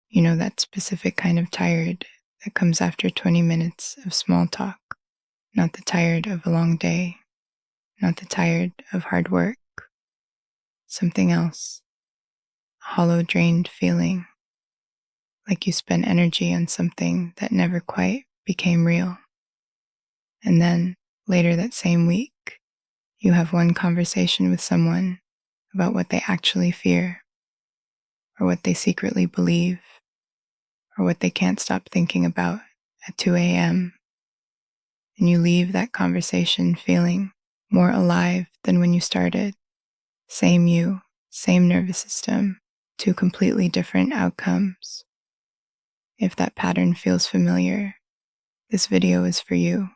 You know, that specific kind of tired that comes after 20 minutes of small talk, not the tired of a long day, not the tired of hard work, something else, a hollow, drained feeling, like you spent energy on something that never quite became real. And then, later that same week, you have one conversation with someone about what they actually fear, or what they secretly believe, or what they can't stop thinking about at 2 a.m., and you leave that conversation feeling more alive than when you started. Same you, same nervous system, two completely different outcomes. If that pattern feels familiar, this video is for you,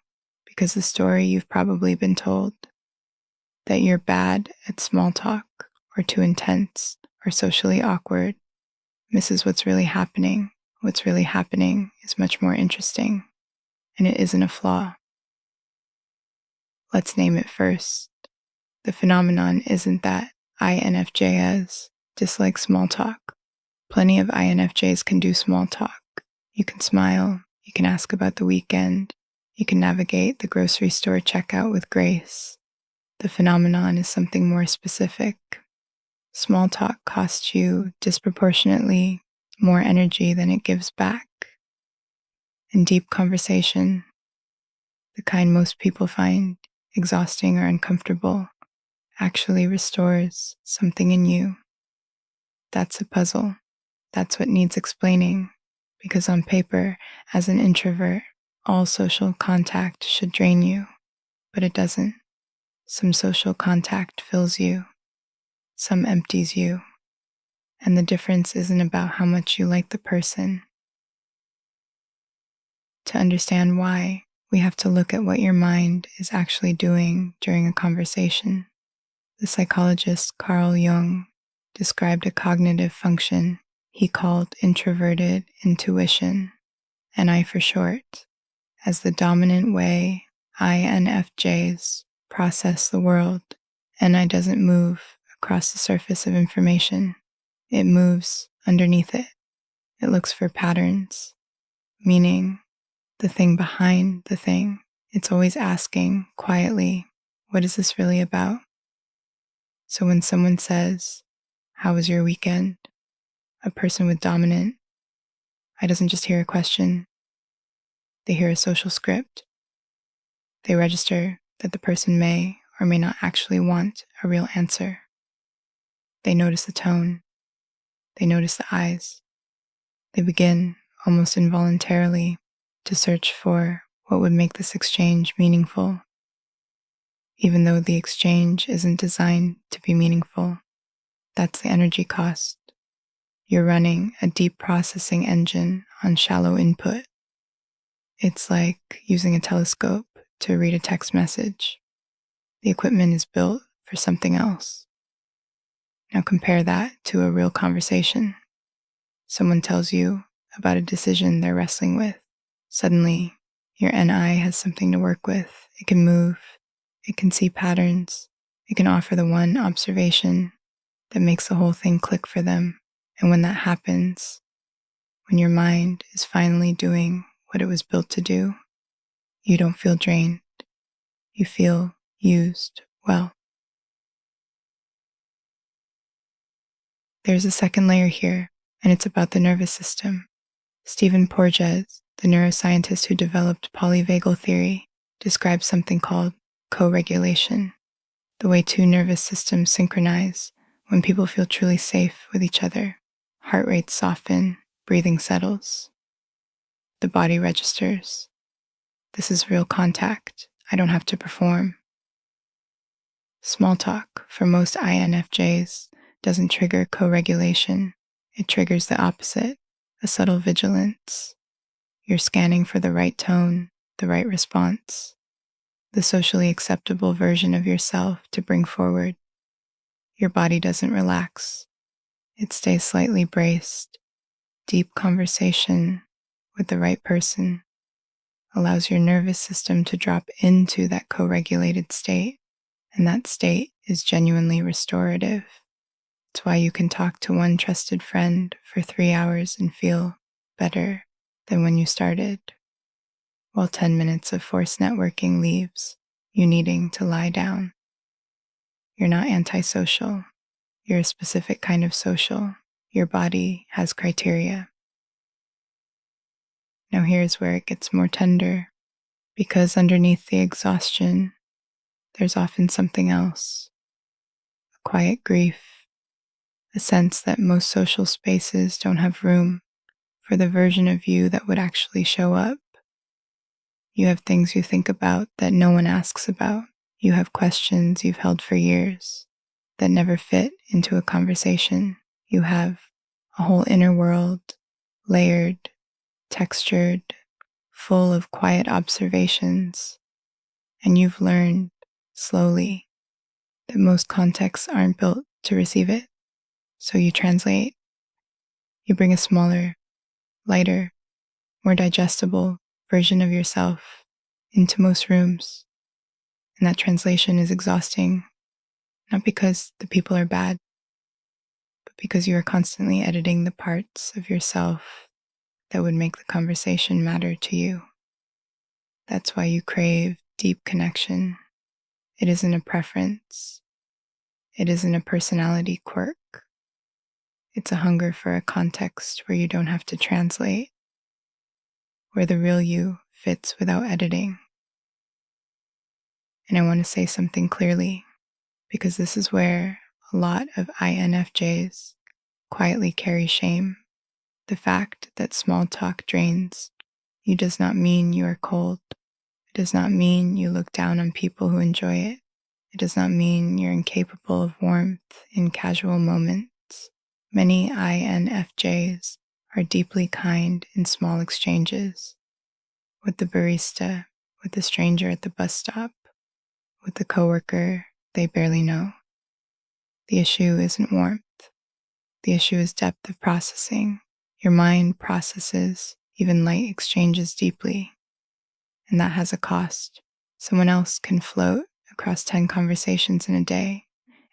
because the story you've probably been told, that you're bad at small talk, or too intense, or socially awkward, misses what's really happening. What's really happening is much more interesting, and it isn't a flaw. Let's name it first. The phenomenon isn't that INFJs dislike small talk. Plenty of INFJs can do small talk. You can smile, you can ask about the weekend, you can navigate the grocery store checkout with grace. The phenomenon is something more specific. Small talk costs you disproportionately more energy than it gives back. And deep conversation, the kind most people find exhausting or uncomfortable, actually restores something in you. That's a puzzle. That's what needs explaining, because on paper, as an introvert, all social contact should drain you, but it doesn't. Some social contact fills you, some empties you, and the difference isn't about how much you like the person. To understand why, we have to look at what your mind is actually doing during a conversation. The psychologist Carl Jung described a cognitive function he called introverted intuition, NI for short, as the dominant way INFJs process the world. NI doesn't move across the surface of information. It moves underneath it. It looks for patterns, meaning, the thing behind the thing. It's always asking quietly, what is this really about? So when someone says, how was your weekend? A person with dominant, I doesn't just hear a question. They hear a social script. They register that the person may or may not actually want a real answer. They notice the tone. They notice the eyes. They begin, almost involuntarily, to search for what would make this exchange meaningful, even though the exchange isn't designed to be meaningful. That's the energy cost. You're running a deep processing engine on shallow input. It's like using a telescope to read a text message. The equipment is built for something else. Now compare that to a real conversation. Someone tells you about a decision they're wrestling with. Suddenly, your NI has something to work with. It can move. It can see patterns. It can offer the one observation that makes the whole thing click for them. And when that happens, when your mind is finally doing what it was built to do, you don't feel drained. You feel used well. There's a second layer here, and it's about the nervous system. Stephen Porges, the neuroscientist who developed polyvagal theory, describes something called co-regulation, the way two nervous systems synchronize when people feel truly safe with each other. Heart rates soften, breathing settles. The body registers. This is real contact. I don't have to perform. Small talk, for most INFJs, doesn't trigger co-regulation. It triggers the opposite, a subtle vigilance. You're scanning for the right tone, the right response, the socially acceptable version of yourself to bring forward. Your body doesn't relax. It stays slightly braced. Deep conversation with the right person allows your nervous system to drop into that co-regulated state, and that state is genuinely restorative. It's why you can talk to one trusted friend for 3 hours and feel better than when you started, while 10 minutes of forced networking leaves you needing to lie down. You're not antisocial. You're a specific kind of social. Your body has criteria. Now here's where it gets more tender, because underneath the exhaustion, there's often something else. A quiet grief, a sense that most social spaces don't have room for the version of you that would actually show up. You have things you think about that no one asks about. You have questions you've held for years that never fit into a conversation. You have a whole inner world, layered, textured, full of quiet observations, and you've learned slowly that most contexts aren't built to receive it. So you translate. You bring a smaller, lighter, more digestible version of yourself into most rooms. And that translation is exhausting, not because the people are bad, but because you are constantly editing the parts of yourself that would make the conversation matter to you. That's why you crave deep connection. It isn't a preference. It isn't a personality quirk. It's a hunger for a context where you don't have to translate, where the real you fits without editing. And I want to say something clearly, because this is where a lot of INFJs quietly carry shame. The fact that small talk drains you does not mean you are cold. It does not mean you look down on people who enjoy it. It does not mean you're incapable of warmth in casual moments. Many INFJs are deeply kind in small exchanges, with the barista, with the stranger at the bus stop, with the coworker they barely know. The issue isn't warmth. The issue is depth of processing. Your mind processes even light exchanges deeply, and that has a cost. Someone else can float across 10 conversations in a day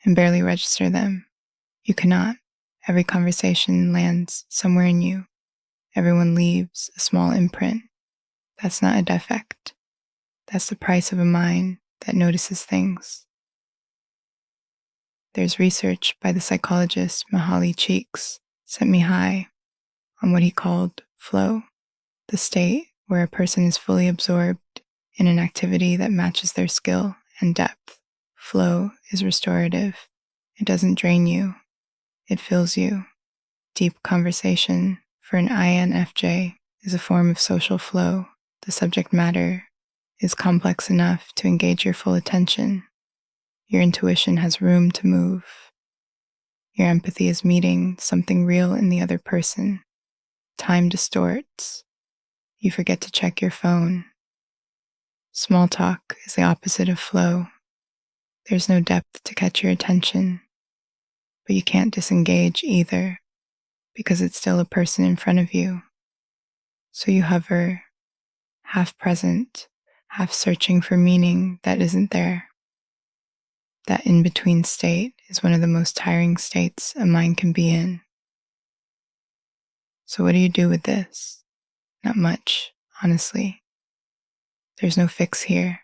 and barely register them. You cannot. Every conversation lands somewhere in you. Everyone leaves a small imprint. That's not a defect. That's the price of a mind that notices things. There's research by the psychologist Mihaly Cheeks sent me high on what he called flow, the state where a person is fully absorbed in an activity that matches their skill and depth. Flow is restorative. It doesn't drain you. It fills you. Deep conversation for an INFJ is a form of social flow. The subject matter is complex enough to engage your full attention. Your intuition has room to move. Your empathy is meeting something real in the other person. Time distorts. You forget to check your phone. Small talk is the opposite of flow. There's no depth to catch your attention, but you can't disengage either because it's still a person in front of you. So you hover, half present, half searching for meaning that isn't there. That in-between state is one of the most tiring states a mind can be in. So what do you do with this? Not much, honestly. There's no fix here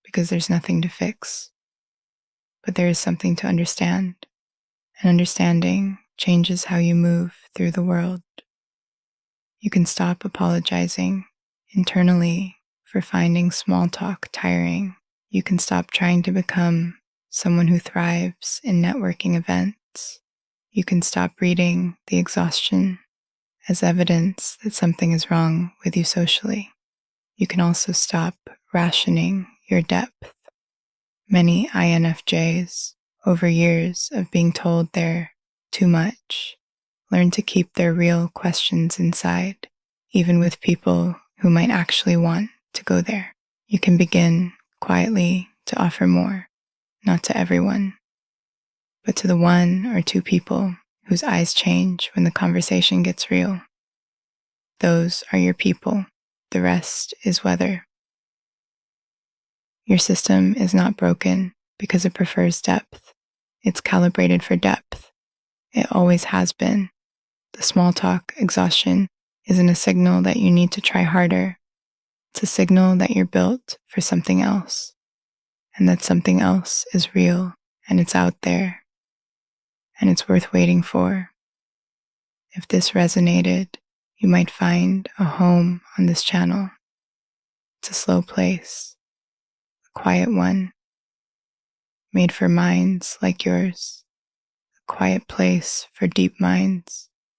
because there's nothing to fix. But there is something to understand, and understanding changes how you move through the world. You can stop apologizing internally for finding small talk tiring. You can stop trying to become someone who thrives in networking events. You can stop reading the exhaustion as evidence that something is wrong with you socially. You can also stop rationing your depth. Many INFJs, over years of being told they're too much, learn to keep their real questions inside, even with people who might actually want to go there. You can begin quietly to offer more, not to everyone, but to the one or two people whose eyes change when the conversation gets real. Those are your people. The rest is weather. Your system is not broken because it prefers depth. It's calibrated for depth. It always has been. The small talk exhaustion isn't a signal that you need to try harder. It's a signal that you're built for something else, and that something else is real, and it's out there, and it's worth waiting for. If this resonated, you might find a home on this channel. It's a slow place, a quiet one, made for minds like yours, a quiet place for deep minds.